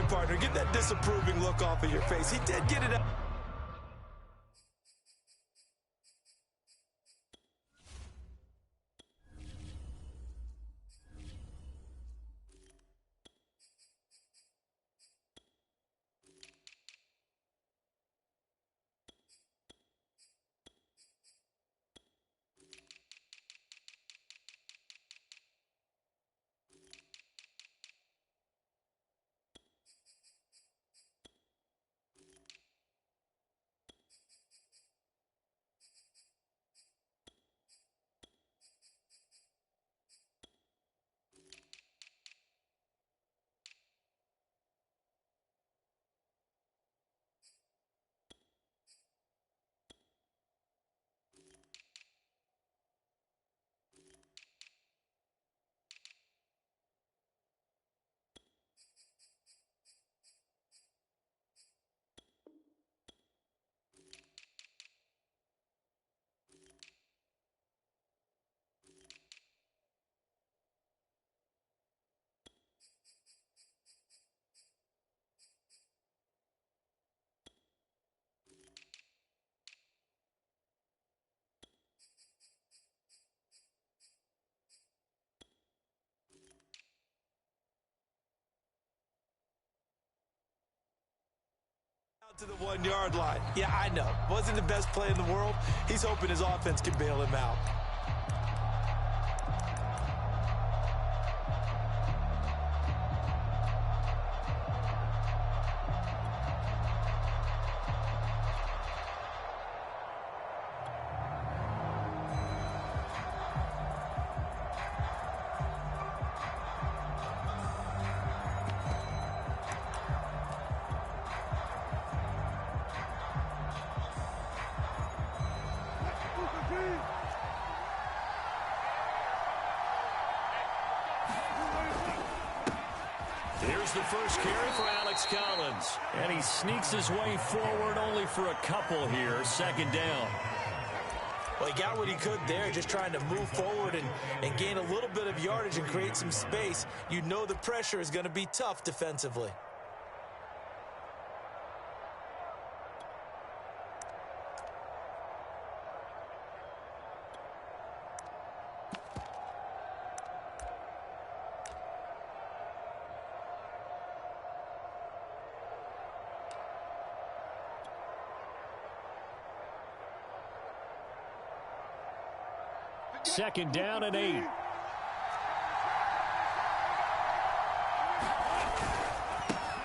partner. Get that disapproving look off of your face. He did get it out. To the 1-yard line. Yeah, I know. Wasn't the best play in the world. He's hoping his offense can bail him out. Here's the first carry for Alex Collins. And he sneaks his way forward only for a couple here. Second down. Well, he got what he could there, just trying to move forward and gain a little bit of yardage and create some space. You know the pressure is going to be tough defensively. Second down and 8.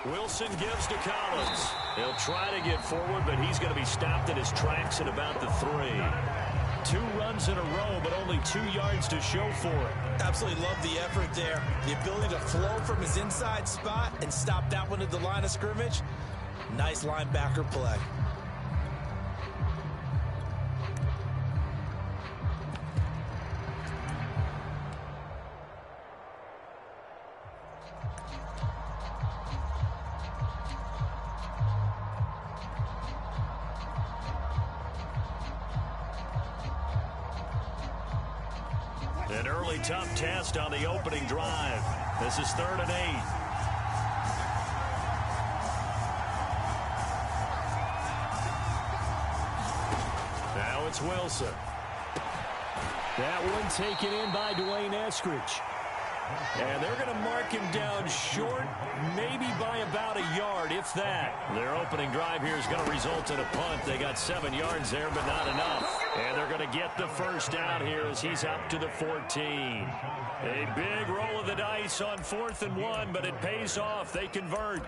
Wilson gives to Collins. He'll try to get forward, but he's going to be stopped in his tracks at about the 3. 2 runs in a row, but only 2 yards to show for it. Absolutely love the effort there. The ability to flow from his inside spot and stop that one at the line of scrimmage. Nice linebacker play. An early tough test on the opening drive. This is 3rd and 8. Now it's Wilson. That one taken in by Dwayne Eskridge. And they're going to mark him down short, maybe by about a yard, if that. Their opening drive here is going to result in a punt. They got 7 yards there, but not enough. And they're going to get the first down here as he's up to the 14. A big roll of the dice on 4th and 1, but it pays off. They convert.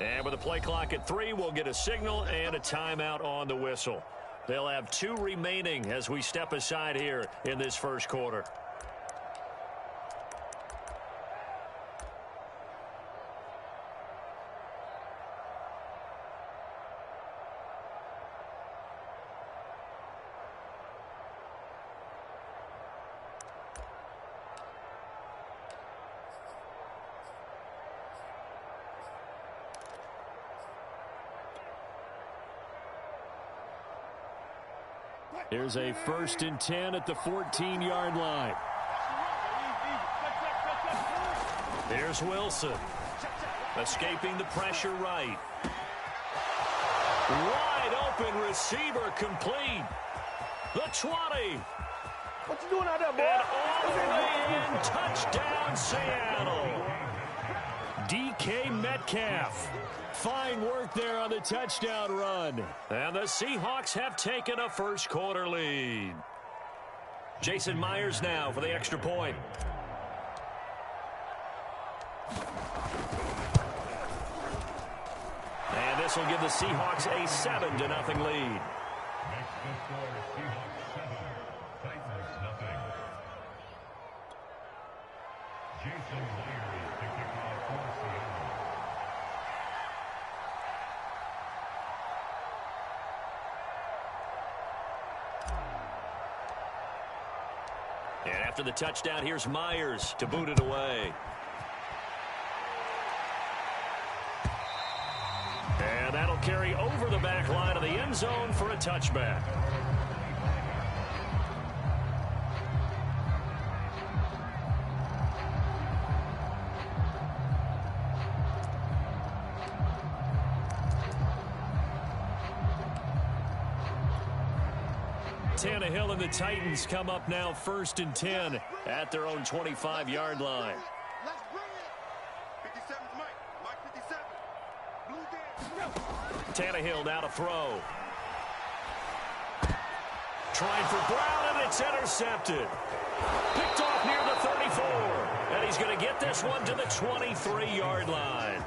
And with the play clock at 3, we'll get a signal and a timeout on the whistle. They'll have 2 remaining as we step aside here in this first quarter. Here's a 1st and 10 at the 14-yard line. Here's Wilson. Escaping the pressure right. Wide open receiver complete. The 20. What you doing out there, boy? And all the way in. Touchdown, Seattle. DK Metcalf. Fine work there on the touchdown run. And the Seahawks have taken a first-quarter lead. Jason Myers now for the extra point. And this will give the Seahawks a 7-0 lead. And after the touchdown, here's Myers to boot it away. And that'll carry over the back line of the end zone for a touchback. Tannehill and the Titans come up now 1st and 10 at their own 25-yard line. Let's bring it. 57's Mike. Mike 57. Blue game. Tannehill now to throw. Trying for Brown, and it's intercepted. Picked off near the 34. And he's going to get this one to the 23-yard line.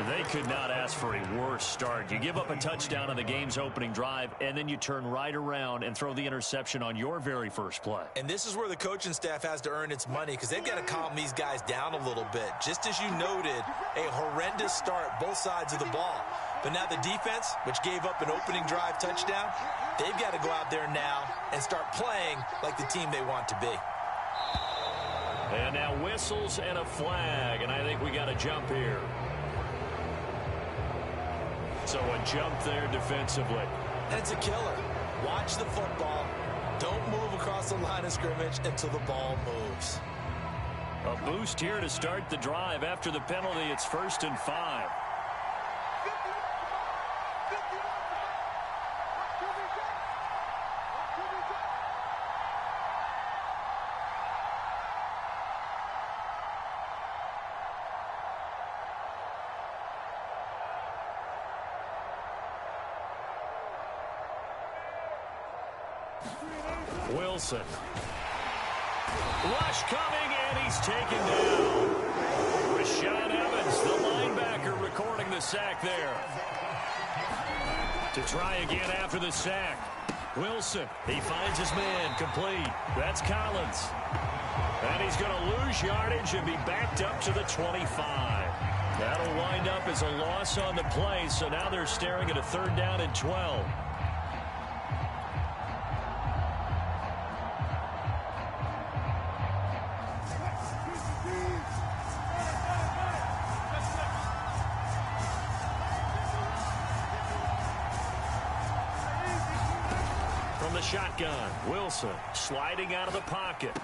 They could not ask for a worse start. You give up a touchdown on the game's opening drive, and then you turn right around and throw the interception on your very first play. And this is where the coaching staff has to earn its money, because they've got to calm these guys down a little bit. Just as you noted, a horrendous start both sides of the ball. But now the defense, which gave up an opening drive touchdown, they've got to go out there now and start playing like the team they want to be. And now whistles and a flag, and I think we got a jump here. So a jump there defensively. And it's a killer. Watch the football. Don't move across the line of scrimmage until the ball moves. A boost here to start the drive. After the penalty, it's 1st and 5. Wilson. Rush coming, and he's taken down. Rashaan Evans, the linebacker, recording the sack there. To try again after the sack. Wilson, he finds his man, complete. That's Collins. And he's going to lose yardage and be backed up to the 25. That'll wind up as a loss on the play, so now they're staring at a 3rd down and 12. Shotgun. Wilson sliding out of the pocket.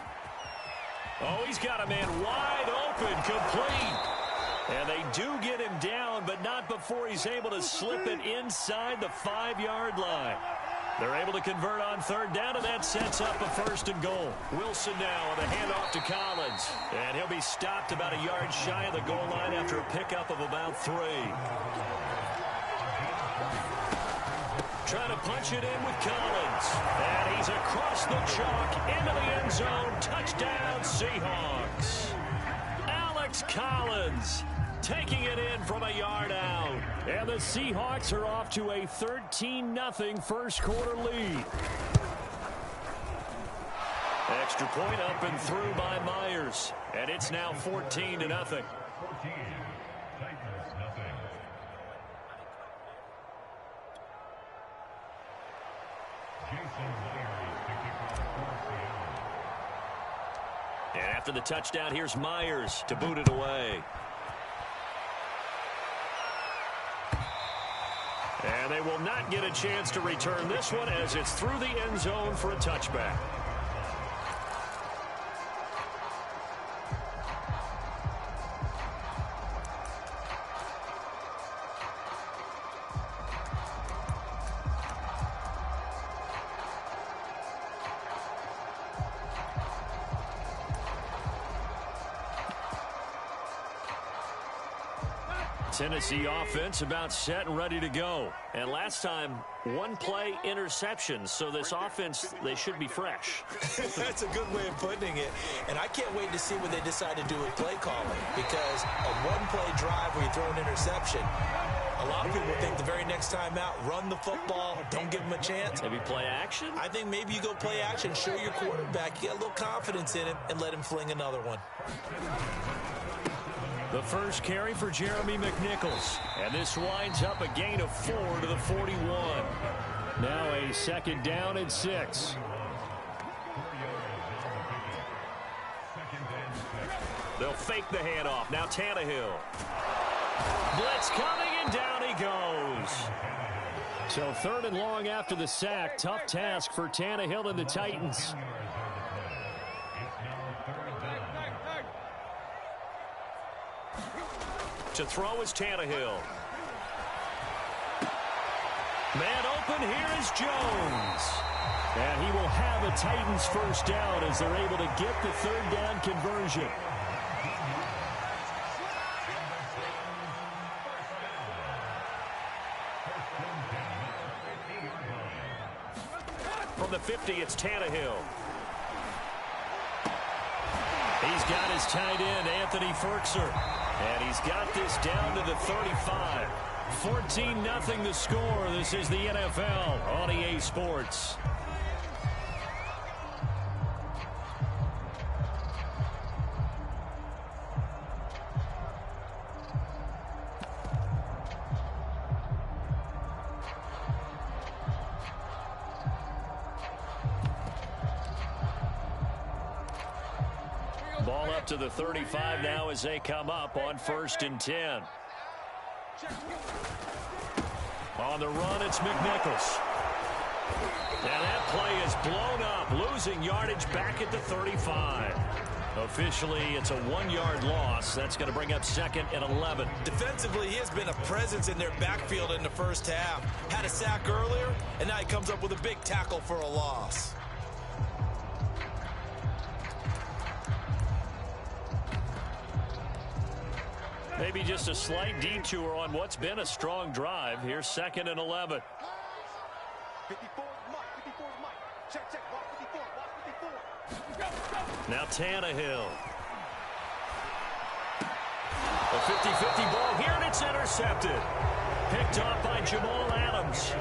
Oh, he's got a man wide open, complete. And they do get him down, but not before he's able to slip it inside the 5-yard line. They're able to convert on 3rd down, and that sets up a 1st and goal. Wilson now on the handoff to Collins. And he'll be stopped about a yard shy of the goal line after a pickup of about 3. Trying to punch it in with Collins. And he's across the chalk into the end zone. Touchdown, Seahawks. Alex Collins taking it in from a yard out. And the Seahawks are off to a 13-0 first-quarter lead. Extra point up and through by Myers. And it's now 14-0. And after the touchdown, here's Myers to boot it away. And And they will not get a chance to return this one as it's through the end zone for a touchback. Tennessee offense about set and ready to go. And last time, one-play interception. So this offense, they should be fresh. That's a good way of putting it. And I can't wait to see what they decide to do with play calling. Because a one-play drive where you throw an interception, a lot of people think the very next time out, run the football, don't give them a chance. Maybe play action? I think maybe you go play action, show your quarterback, you get a little confidence in him, and let him fling another one. The first carry for Jeremy McNichols. And this winds up a gain of 4 to the 41. Now a second down and 6. They'll fake the handoff. Now Tannehill. Blitz coming, and down he goes. So third and long after the sack. Tough task for Tannehill and the Titans. To throw is Tannehill. Man open, here is Jones. And he will have a Titans first down as they're able to get the third down conversion. From the 50, it's Tannehill. He's got his tight end, Anthony Ferkser. And he's got this down to the 35. 14-0 the score. This is the NFL on EA Sports. Ball up to the 35 now as they come up on 1st and 10. On the run, it's McNichols. And that play is blown up, losing yardage back at the 35. Officially, it's a 1-yard loss. That's going to bring up 2nd and 11. Defensively, he has been a presence in their backfield in the first half. Had a sack earlier, and now he comes up with a big tackle for a loss. Maybe just a slight detour on what's been a strong drive. Here's 2nd and 11. 54 Mike. Check. Watch 54. Now Tannehill. A 50-50 ball here, and it's intercepted. Picked off by Jamal Adams.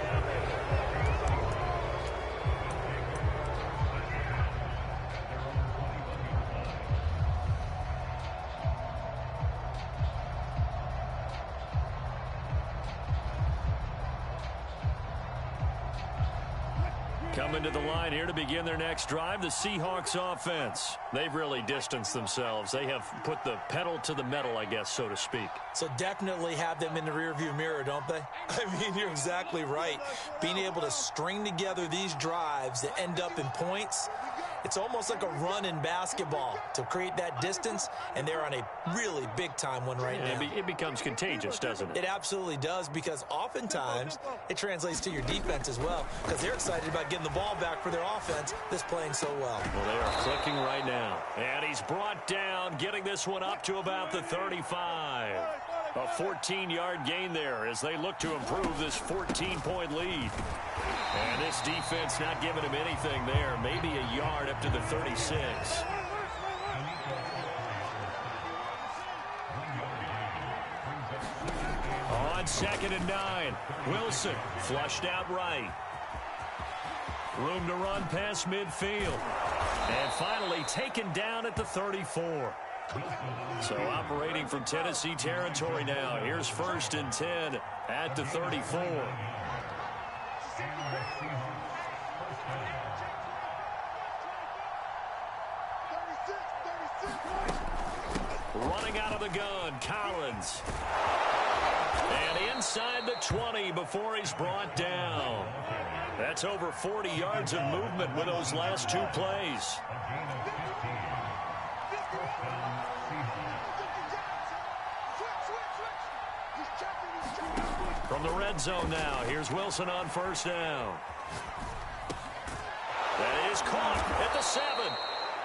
Coming to the line here to begin their next drive, the Seahawks offense. They've really distanced themselves. They have put the pedal to the metal, I guess, so to speak. So definitely have them in the rearview mirror, don't they? I mean, you're exactly right. Being able to string together these drives that end up in points, it's almost like a run in basketball to create that distance, and they're on a really big-time one right now. It becomes contagious, doesn't it? It absolutely does, because oftentimes it translates to your defense as well, because they're excited about getting the ball back for their offense that's playing so well. Well, they are clicking right now. And he's brought down, getting this one up to about the 35. A 14-yard gain there as they look to improve this 14-point lead. And this defense not giving him anything there. Maybe a yard up to the 36. On 2nd and 9. Wilson flushed out right. Room to run past midfield. And finally taken down at the 34. So operating from Tennessee territory now. Here's 1st and 10 at the 34. Running out of the gun, Collins. And inside the 20 before he's brought down. That's over 40 yards of movement with those last two plays. From the red zone now, here's Wilson on first down. That is caught at the 7.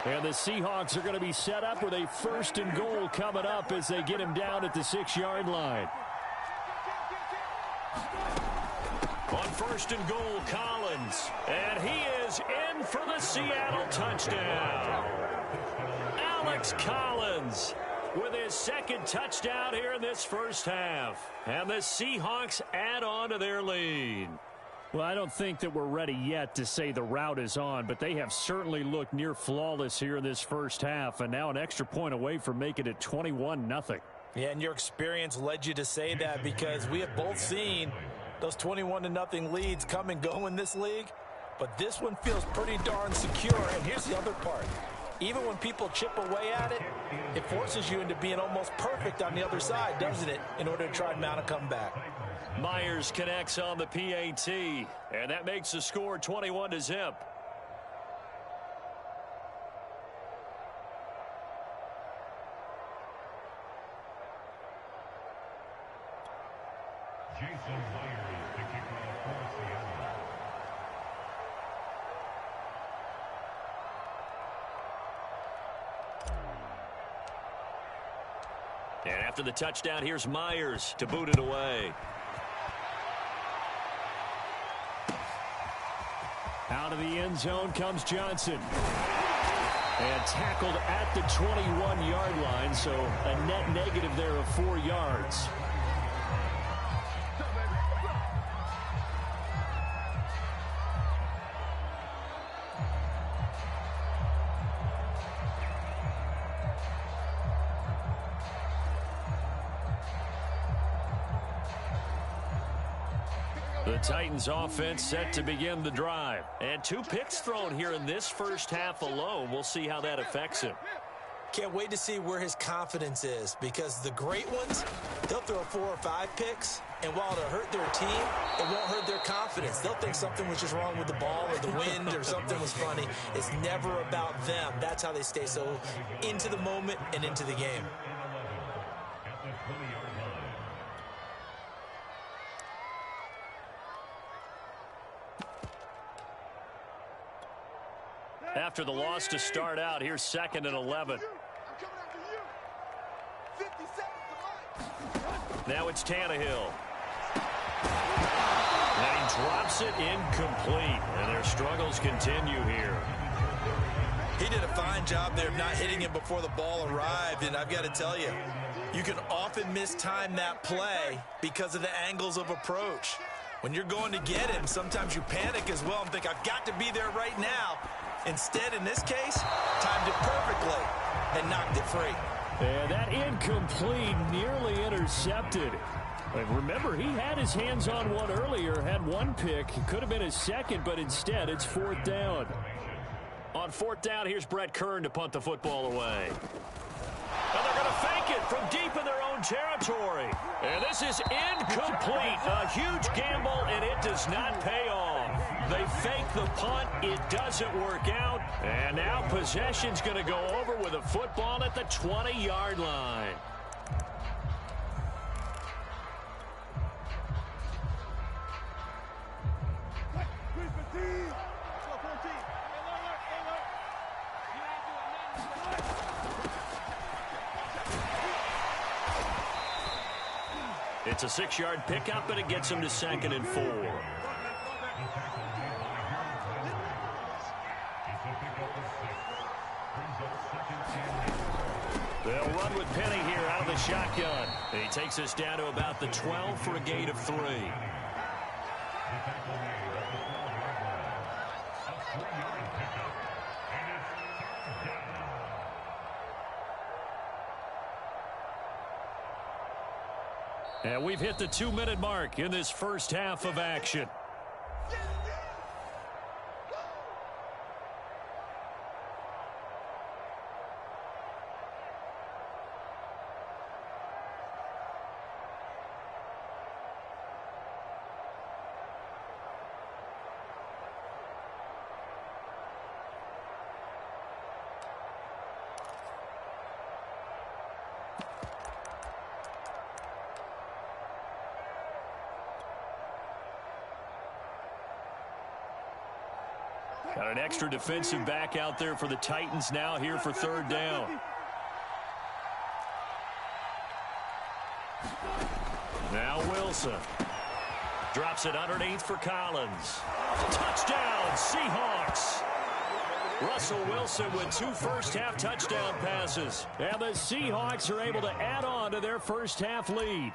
And the Seahawks are going to be set up with a 1st and goal coming up as they get him down at the 6-yard line. On 1st and goal, Collins. And he is in for the Seattle touchdown. Alex Collins with his 2nd touchdown here in this first half. And the Seahawks add on to their lead. Well, I don't think that we're ready yet to say the route is on, but they have certainly looked near flawless here in this first half, and now an extra point away from making it 21-0. Yeah, and your experience led you to say that because we have both seen those 21-0 leads come and go in this league, but this one feels pretty darn secure. And here's the other part. Even when people chip away at it, it forces you into being almost perfect on the other side, doesn't it, in order to try and mount a comeback. Myers connects on the PAT, and that makes the score 21-0. Jason Myers to kick off for Seattle. And after the touchdown, here's Myers to boot it away. Out of the end zone comes Johnson. And tackled at the 21-yard line, so a net negative there of 4 yards. The Titans offense set to begin the drive. And 2 picks thrown here in this first half alone. We'll see how that affects him. Can't wait to see where his confidence is, because the great ones, they'll throw 4 or 5 picks, and while it'll hurt their team, it won't hurt their confidence. They'll think something was just wrong with the ball or the wind or something was funny. It's never about them. That's how they stay so into the moment and into the game. After the loss to start out, here's 2nd and 11. Now it's Tannehill. And he drops it incomplete. And their struggles continue here. He did a fine job there of not hitting him before the ball arrived, and I've got to tell you, you can often mistime that play because of the angles of approach. When you're going to get him, sometimes you panic as well and think, I've got to be there right now. Instead, in this case, timed it perfectly and knocked it free. And that incomplete, nearly intercepted. And remember, he had his hands on one earlier, had 1 pick. It could have been his 2nd, but instead it's 4th down. On 4th down, here's Brett Kern to punt the football away. And they're going to fake it from deep in their own territory. And this is incomplete. A huge gamble, and it does not pay off. They fake the punt. It doesn't work out. And now possession's going to go over with a football at the 20-yard line. It's a 6-yard pickup, and it gets him to 2nd and 4. They'll run with Penny here out of the shotgun. And he takes us down to about the 12 for a gain of 3. And we've hit the 2-minute mark in this first half of action. Got an extra defensive back out there for the Titans now here for third down. Now Wilson. Drops it underneath for Collins. Touchdown, Seahawks. Russell Wilson with 2 first-half touchdown passes. And the Seahawks are able to add on to their first-half lead.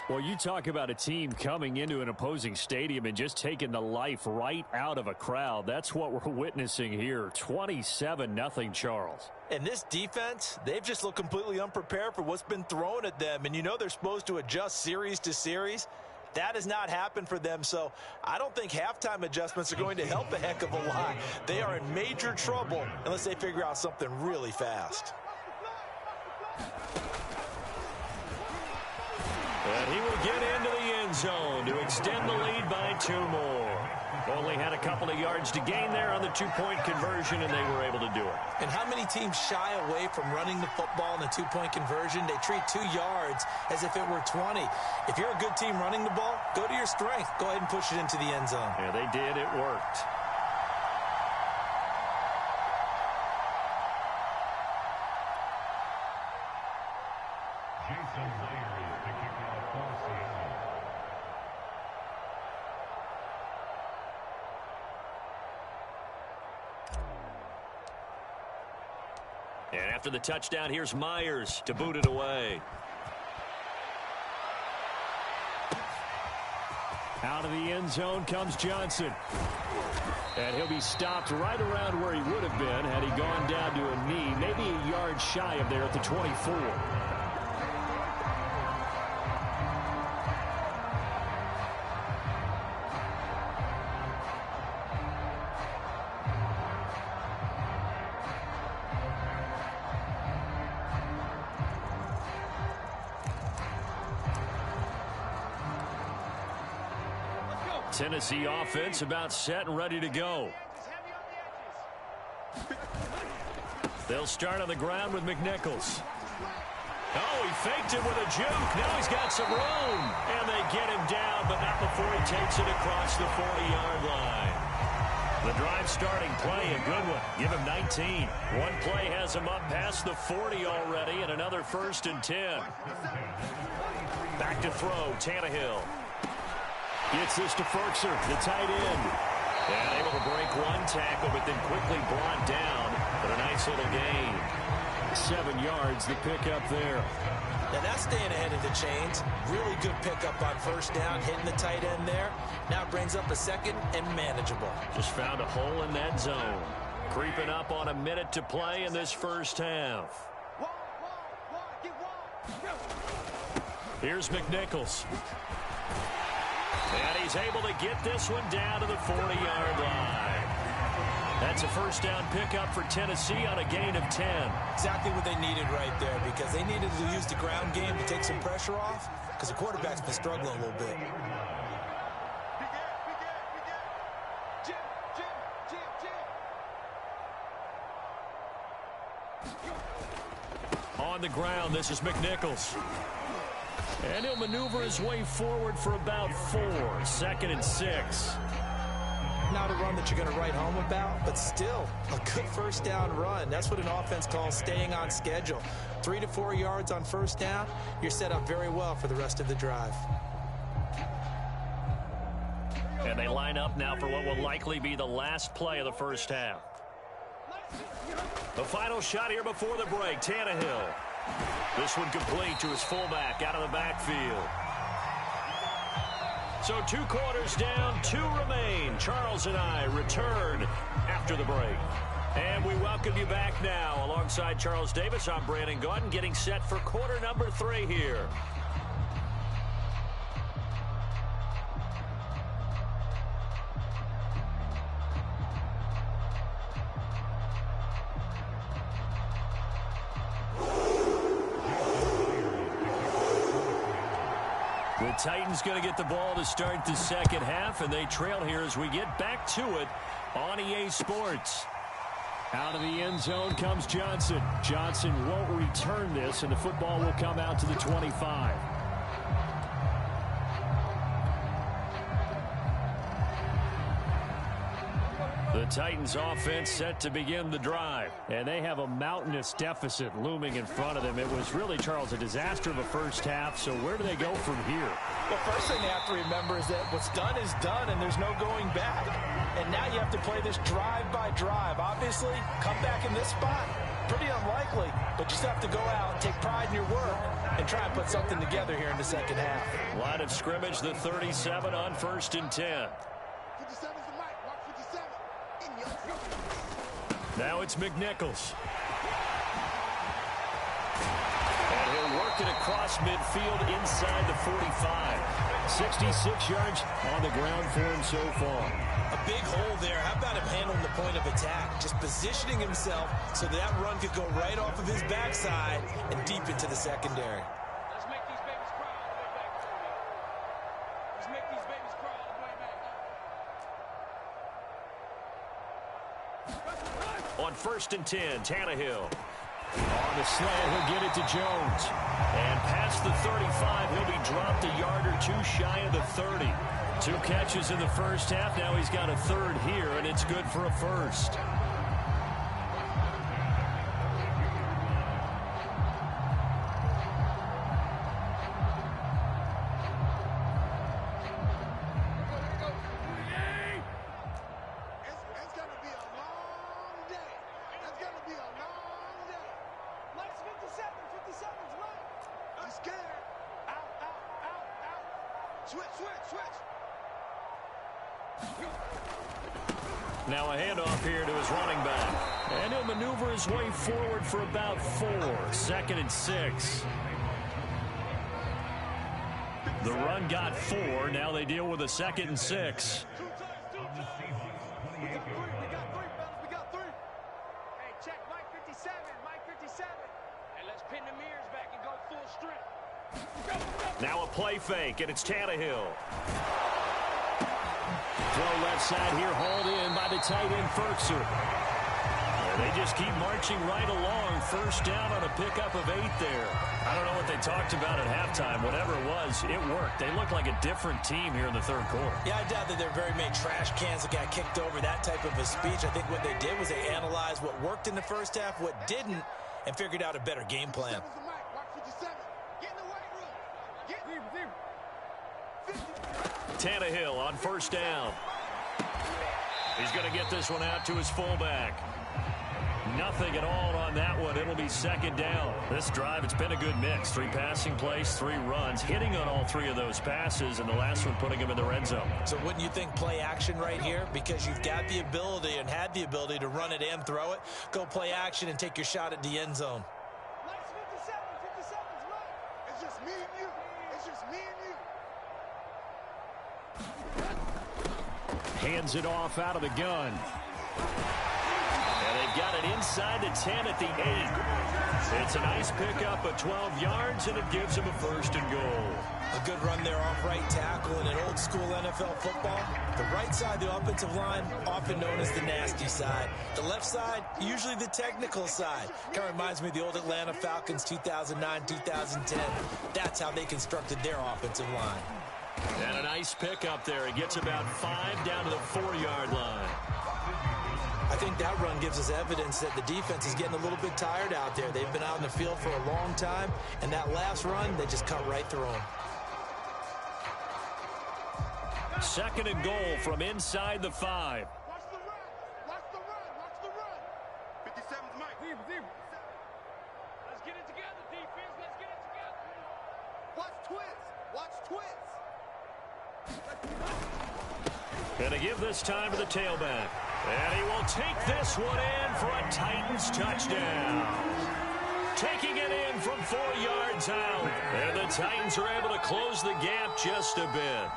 Well, you talk about a team coming into an opposing stadium and just taking the life right out of a crowd. That's what we're witnessing here. 27-0, Charles. And this defense, they've just looked completely unprepared for what's been thrown at them. And you know they're supposed to adjust series to series. That has not happened for them, so I don't think halftime adjustments are going to help a heck of a lot. They are in major trouble unless they figure out something really fast. And he will get into the end zone to extend the lead by 2 more. Only had a couple of yards to gain there on the 2-point conversion, and they were able to do it. And how many teams shy away from running the football in the 2-point conversion? They treat 2 yards as if it were 20. If you're a good team running the ball, go to your strength. Go ahead and push it into the end zone. Yeah, they did. It worked. Jason Myers, the kickoff for Seattle. And after the touchdown, here's Myers to boot it away. Out of the end zone comes Johnson. And he'll be stopped right around where he would have been had he gone down to a knee, maybe a yard shy of there at the 24. Tennessee offense about set and ready to go. They'll start on the ground with McNichols. Oh, he faked it with a juke. Now he's got some room. And they get him down, but not before he takes it across the 40-yard line. The drive starting play, a good one. Give him 19. One play has him up past the 40 already, and another 1st and 10. Back to throw, Tannehill. Gets this to Ferkser, the tight end. And able to break 1 tackle, but then quickly brought down. But a nice little gain. 7 yards, the pickup there. Now that's staying ahead of the chains. Really good pickup on 1st down, hitting the tight end there. Now brings up a 2nd and manageable. Just found a hole in that zone. Creeping up on a minute to play in this first half. Here's McNichols. And he's able to get this one down to the 40-yard line. That's a 1st down pickup for Tennessee on a gain of 10. Exactly what they needed right there, because they needed to use the ground game to take some pressure off, because the quarterback's been struggling a little bit. On the ground, this is McNichols. And he'll maneuver his way forward for about 4. 2nd and 6. Not a run that you're going to write home about, but still a good 1st down run. That's what an offense calls staying on schedule. 3 to 4 yards on 1st down, you're set up very well for the rest of the drive. And they line up now for what will likely be the last play of the first half. The final shot here before the break, Tannehill. This one complete to his fullback out of the backfield. So 2 quarters down, 2 remain. Charles and I return after the break. And we welcome you back now. Alongside Charles Davis, I'm Brandon Gaudin, getting set for quarter number 3 here. The Titans going to get the ball to start the second half, and they trail here as we get back to it on EA Sports. Out of the end zone comes Johnson. Johnson won't return this, and the football will come out to the 25. The The Titans offense set to begin the drive. And they have a mountainous deficit looming in front of them. It was really, Charles, a disaster of a first half. So where do they go from here? The first thing they have to remember is that what's done is done and there's no going back. And now you have to play this drive by drive. Obviously, come back in this spot, pretty unlikely. But you just have to go out and take pride in your work and try and put something together here in the second half. Line of scrimmage, the 37 on 1st and 10. Now it's McNichols. And he'll work it across midfield inside the 45. 66 yards on the ground for him so far. A big hole there. How about him handling the point of attack? Just positioning himself so that run could go right off of his backside and deep into the secondary. Let's make these babies cry all the way back. Let's make these babies cry all the way back. On 1st and 10, Tannehill. On the slant, he'll get it to Jones. And past the 35, he'll be dropped a yard or two shy of the 30. 2 catches in the first half. Now he's got a third here, and it's good for a first. Now a handoff here to his running back. And he'll maneuver his way forward for about 4. 2nd and 6. The run got 4. Now they deal with a 2nd and 6. We got 3. Hey, check Mike 57. Mike 57. And let's pin the mirrors back and go full strength. Now a play fake, and it's Tannehill. Throw left side here, hauled in by the tight end, Ferkser. And they just keep marching right along. First down on a pickup of 8 there. I don't know what they talked about at halftime. Whatever it was, it worked. They look like a different team here in the third quarter. Yeah, I doubt that there are very many trash cans that got kicked over, that type of a speech. I think what they did was they analyzed what worked in the first half, what didn't, and figured out a better game plan. Tannehill on first down. He's going to get this one out to his fullback. Nothing at all on that one. It'll be 2nd down. This drive, it's been a good mix. 3 passing plays, 3 runs, hitting on all 3 of those passes, and the last one putting him in the red zone. So wouldn't you think play action right here? Because you've got the ability and had the ability to run it and throw it. Go play action and take your shot at the end zone. It's just me and you. It's just me and you. Hands it off out of the gun. And they've got it inside the 10 at the 8. It's a nice pickup of 12 yards, and it gives him a 1st and goal. A good run there off right tackle in an old-school NFL football. The right side, the offensive line, often known as the nasty side. The left side, usually the technical side. Kind of reminds me of the old Atlanta Falcons 2009-2010. That's how they constructed their offensive line. And a nice pickup there. He gets about 5 down to the 4-yard line. I think that run gives us evidence that the defense is getting a little bit tired out there. They've been out in the field for a long time, and that last run, they just cut right through them. 2nd and goal from inside the 5. Watch the run. Watch the run. Watch the run. 57's Mike. Let's get it together, defense. Let's get it together. Watch twist. Watch twist. Gonna give this time to the tailback. And he will take this one in for a Titans touchdown. Taking it in from 4 yards out. And the Titans are able to close the gap just a bit.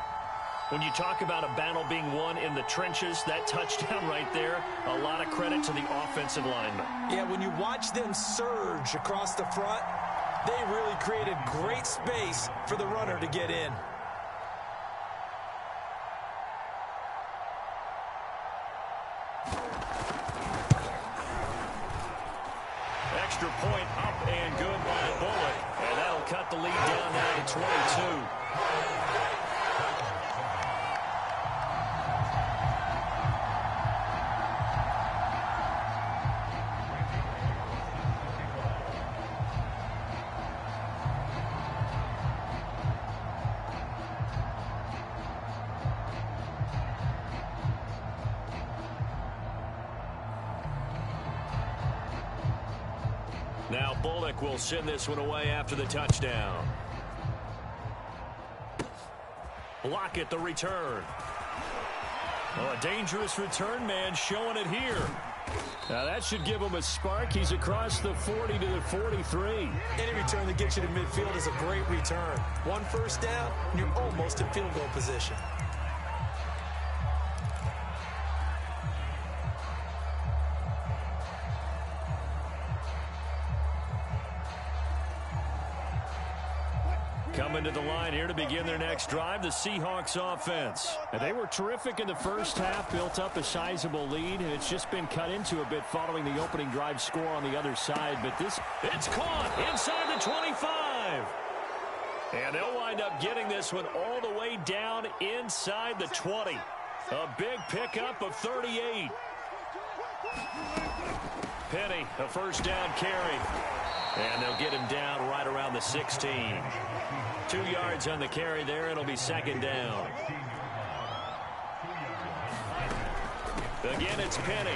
When you talk about a battle being won in the trenches, that touchdown right there, a lot of credit to the offensive linemen. Yeah, when you watch them surge across the front, they really created great space for the runner to get in. Extra point up and good by Bullock. And that'll cut the lead down now to 22. Now Bullock will send this one away after the touchdown. Lockett the return. Oh, a dangerous return man showing it here. Now that should give him a spark. He's across the 40 to the 43. Any return that gets you to midfield is a great return. One first down, and you're almost in field goal position. Coming to the line here to begin their next drive, the Seahawks offense. And they were terrific in the first half, built up a sizable lead, and it's just been cut into a bit following the opening drive score on the other side. But it's caught inside the 25. And they'll wind up getting this one all the way down inside the 20. A big pickup of 38. Penny, a first down carry. And they'll get him down right around the 16. 2 yards on the carry there. It'll be second down. Again, it's Penny.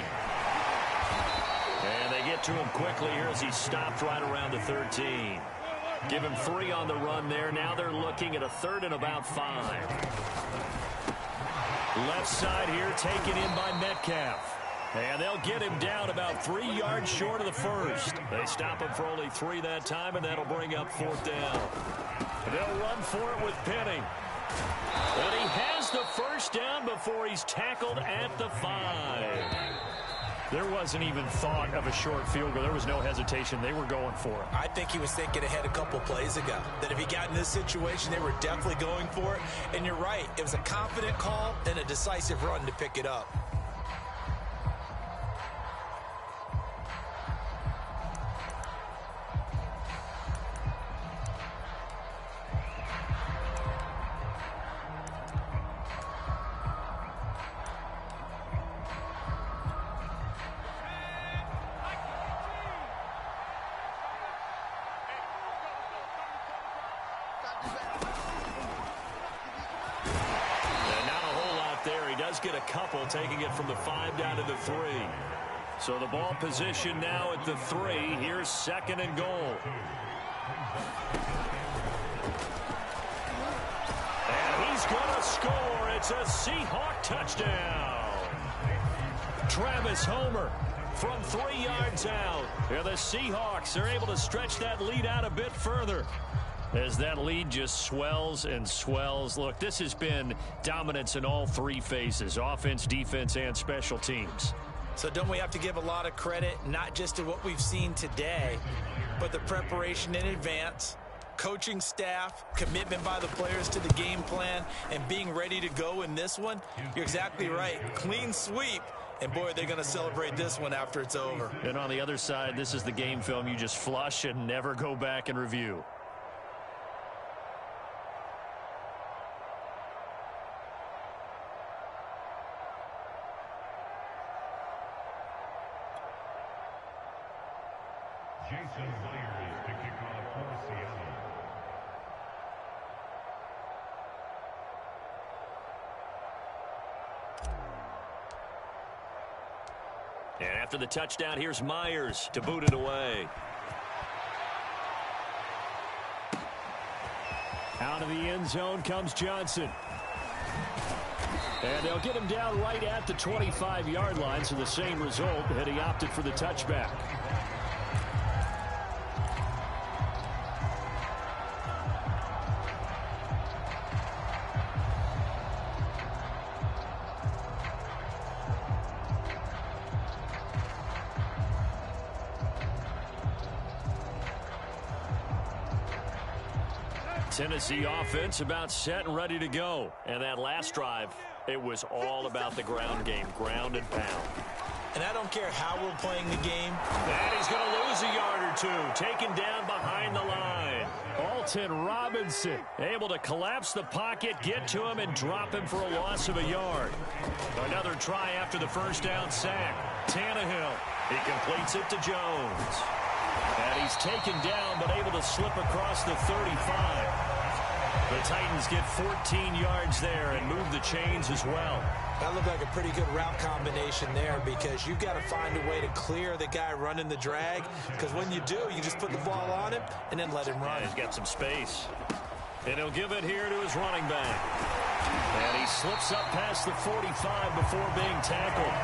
And they get to him quickly here as he's stopped right around the 13. Give him 3 on the run there. Now they're looking at a 3rd and about 5. Left side here taken in by Metcalf. And they'll get him down about 3 yards short of the first. They stop him for only 3 that time, and that'll bring up 4th down. They'll run for it with Penny. And he has the first down before he's tackled at the 5. There wasn't even thought of a short field goal. There was no hesitation. They were going for it. I think he was thinking ahead a couple plays ago, that if he got in this situation, they were definitely going for it. And you're right. It was a confident call and a decisive run to pick it up. Get a couple, taking it from the 5 down to the 3. So the ball position now at the 3. Here's 2nd and goal. And he's going to score. It's a Seahawk touchdown. Travis Homer from 3 yards out. And the Seahawks are able to stretch that lead out a bit further. As that lead just swells and swells. Look, this has been dominance in all 3 phases, offense, defense, and special teams. So don't we have to give a lot of credit, not just to what we've seen today, but the preparation in advance, coaching staff, commitment by the players to the game plan, and being ready to go in this one? You're exactly right. Clean sweep. And, boy, they're going to celebrate this one after it's over. And on the other side, this is the game film you just flush and never go back and review. Jason Myers to kick off for Seattle. And after the touchdown, here's Myers to boot it away. Out of the end zone comes Johnson. And they'll get him down right at the 25-yard line, so the same result, and he opted for the touchback. Tennessee offense about set and ready to go. And that last drive, it was all about the ground game, ground and pound. And I don't care how we're playing the game. And he's going to lose a yard or 2, taken down behind the line. Alton Robinson able to collapse the pocket, get to him, and drop him for a loss of a yard. Another try after the first down sack. Tannehill, he completes it to Jones. And he's taken down but able to slip across the 35. The Titans get 14 yards there and move the chains as well. That looked like a pretty good route combination there because you've got to find a way to clear the guy running the drag, because when you do, you just put the ball on him and then let him run. Yeah, he's got some space. And he'll give it here to his running back. And he slips up past the 45 before being tackled.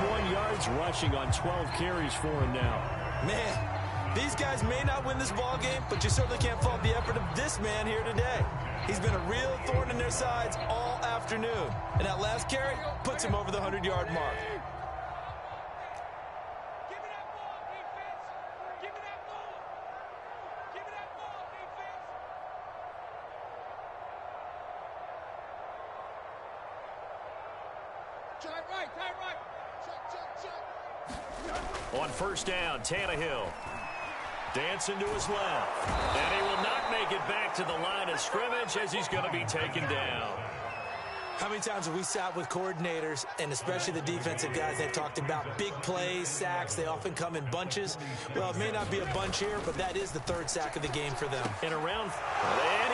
101 yards rushing on 12 carries for him now. Man, these guys may not win this ball game, but you certainly can't fault the effort of this man here today. He's been a real thorn in their sides all afternoon. And that last carry puts him over the 100-yard mark. Give me that ball, defense. Give me that ball. Give me that ball, defense. Tight right. Check. On first down, Tannehill. Dancing to his left. And he will not make it back to the line of scrimmage as he's going to be taken down. How many times have we sat with coordinators, and especially the defensive guys, that talked about big plays, sacks? They often come in bunches. Well, it may not be a bunch here, but that is the third sack of the game for them. And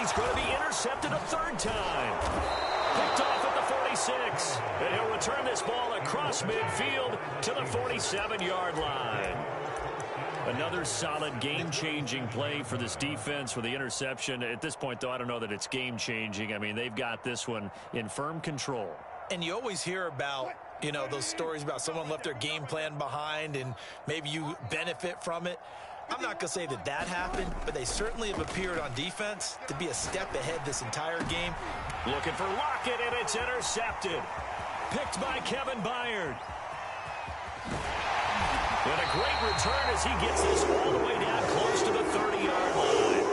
he's going to be intercepted a third time. Picked off at the 46. And he'll return this ball across midfield to the 47-yard line. Another solid game-changing play for this defense for the interception. At this point, though, I don't know that it's game-changing. I mean, they've got this one in firm control. And you always hear about, you know, those stories about someone left their game plan behind and maybe you benefit from it. I'm not going to say that that happened, but they certainly have appeared on defense to be a step ahead this entire game. Looking for Lockett, and it's intercepted. Picked by Kevin Byard. And a great return as he gets this all the way down close to the 30-yard line.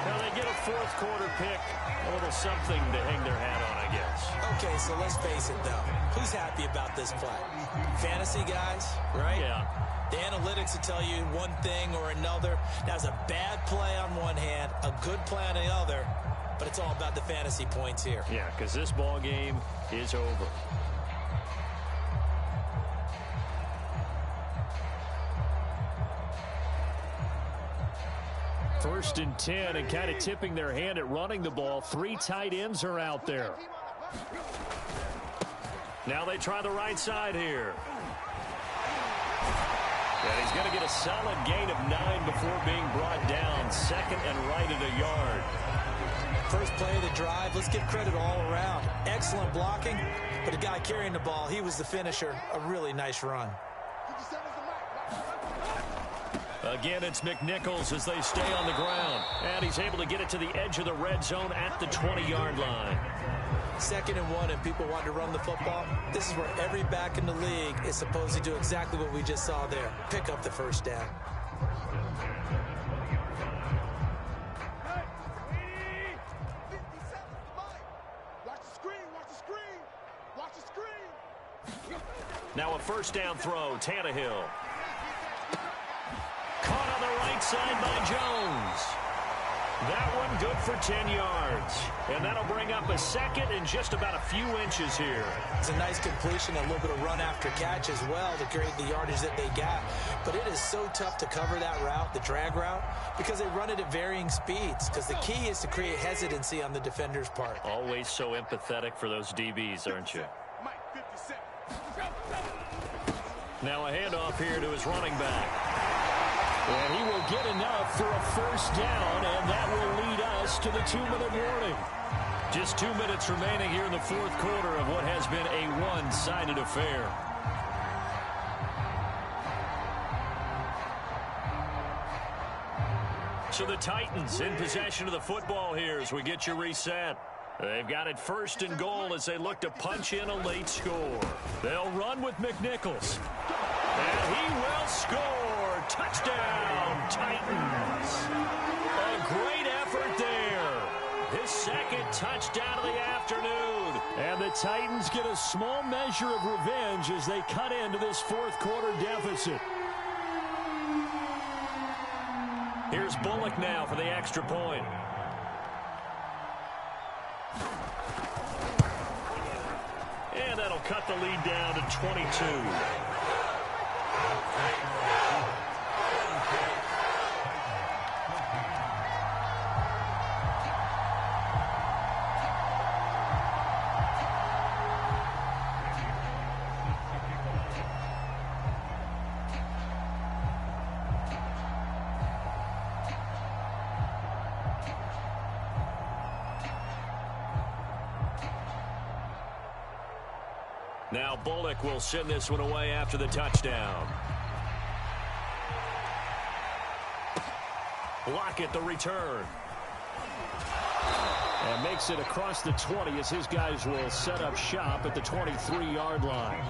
Now they get a fourth quarter pick. A little something to hang their hat on, I guess. Okay, so let's face it, though. Who's happy about this play? Fantasy guys, right? Yeah. The analytics will tell you one thing or another. That's a bad play on one hand, a good play on the other, but it's all about the fantasy points here. Yeah, because this ball game is over. First and 10, and kind of tipping their hand at running the ball. Three tight ends are out there. Now they try the right side here. And he's going to get a solid gain of 9 before being brought down. Second and right at a yard. First play of the drive, let's give credit all around. Excellent blocking, but the guy carrying the ball, he was the finisher. A really nice run. Again, it's McNichols as they stay on the ground. And he's able to get it to the edge of the red zone at the 20-yard line. 2nd and 1, and people want to run the football. This is where every back in the league is supposed to do exactly what we just saw there. Pick up the first down. Now a first down throw, Tannehill. Caught on the right side by Jones. That one good for 10 yards. And that'll bring up a second and just about a few inches here. It's a nice completion, a little bit of run after catch as well to create the yardage that they got. But it is so tough to cover that route, the drag route, because they run it at varying speeds. Because the key is to create hesitancy on the defender's part. Always so empathetic for those DBs, aren't you? Now a handoff here to his running back. And he will get enough for a first down, and that will lead us to the 2-minute warning. Just 2 minutes remaining here in the fourth quarter of what has been a one-sided affair. So the Titans in possession of the football here as we get you reset. They've got it first and goal as they look to punch in a late score. They'll run with McNichols. And he will score. Touchdown, Titans. A great effort there. His second touchdown of the afternoon. And the Titans get a small measure of revenge as they cut into this fourth quarter deficit. Here's Bullock now for the extra point. And that'll cut the lead down to 22. Now Bullock will send this one away after the touchdown. Lockett the return. And makes it across the 20 as his guys will set up shop at the 23-yard line.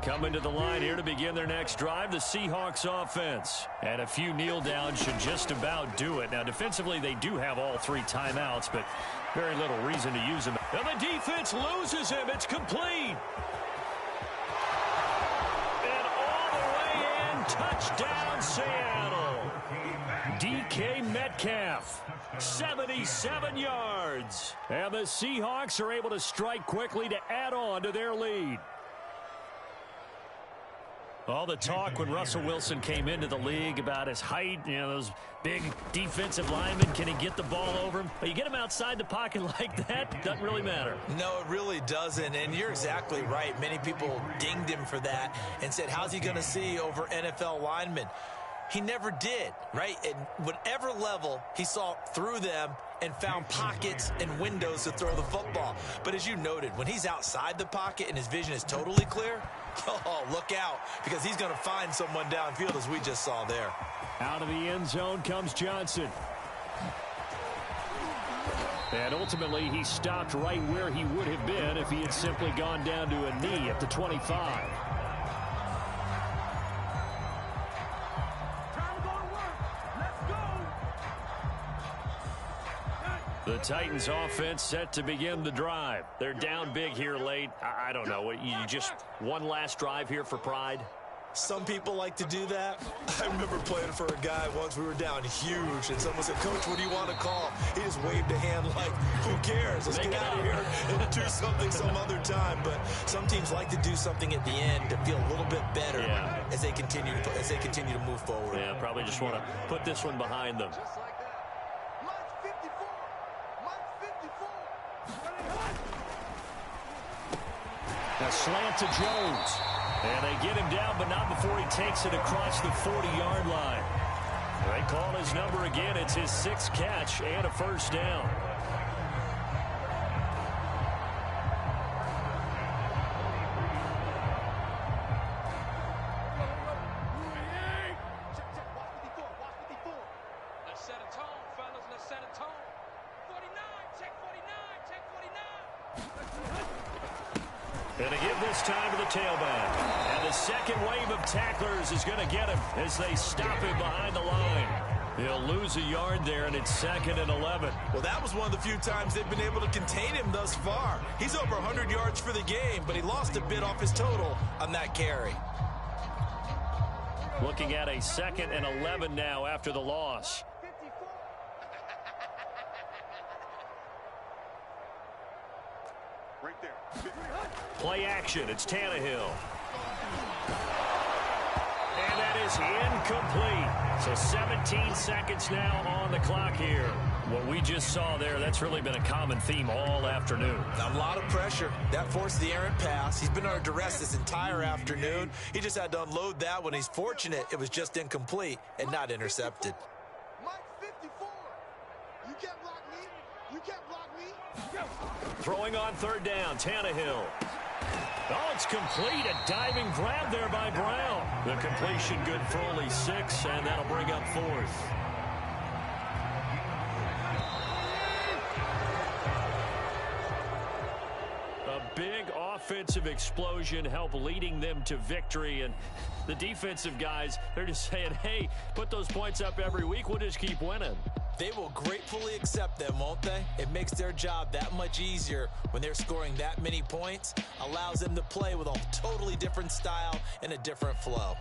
Coming to the line here to begin their next drive, the Seahawks offense. And a few kneel downs should just about do it. Now, defensively, they do have all 3 timeouts, but very little reason to use them. And the defense loses him. It's complete. And all the way in, touchdown, Seattle. DK Metcalf, 77 yards. And the Seahawks are able to strike quickly to add on to their lead. All the talk when Russell Wilson came into the league about his height, you know, those big defensive linemen, can he get the ball over him? But you get him outside the pocket like that, doesn't really matter. No, it really doesn't, and you're exactly right. Many people dinged him for that and said, how's he going to see over NFL linemen? He never did, right? At whatever level, he saw through them and found pockets and windows to throw the football. But as you noted, when he's outside the pocket and his vision is totally clear, oh, look out, because he's going to find someone downfield, as we just saw there. Out of the end zone comes Johnson. And ultimately, he stopped right where he would have been if he had simply gone down to a knee at the 25. The Titans offense set to begin the drive. They're down big here late. I don't know. You just one last drive here for pride? Some people like to do that. I remember playing for a guy once. We were down huge, and someone said, Coach, what do you want to call? He just waved a hand like, who cares? Let's get out of here and do something some other time. But some teams like to do something at the end to feel a little bit better as they continue to move forward. Yeah, probably just want to put this one behind them. A slant to Jones. And they get him down, but not before he takes it across the 40-yard line. They call his number again. It's his 6th catch and a first down. Let's set a tone, fellas. Let's set a tone. 49, check 49, check 49. And to give this time to the tailback. And the second wave of tacklers is going to get him as they stop him behind the line. He'll lose a yard there, and it's 2nd and 11. Well, that was one of the few times they've been able to contain him thus far. He's over 100 yards for the game, but he lost a bit off his total on that carry. Looking at a 2nd and 11 now after the loss. Right there. Play action. It's Tannehill. And that is incomplete. So 17 seconds now on the clock here. What we just saw there, that's really been a common theme all afternoon. A lot of pressure. That forced the errant pass. He's been under duress this entire afternoon. He just had to unload that one. He's fortunate it was just incomplete and not intercepted. Mike 54. You can't block me. You can't block me. Throwing on 3rd down, Tannehill. Oh, it's complete. A diving grab there by Brown. The completion good for only 6, and that'll bring up 4th. A big offensive explosion helped leading them to victory, and the defensive guys, they're just saying, hey, put those points up every week. We'll just keep winning. They will gratefully accept them, won't they? It makes their job that much easier when they're scoring that many points. Allows them to play with a totally different style and a different flow.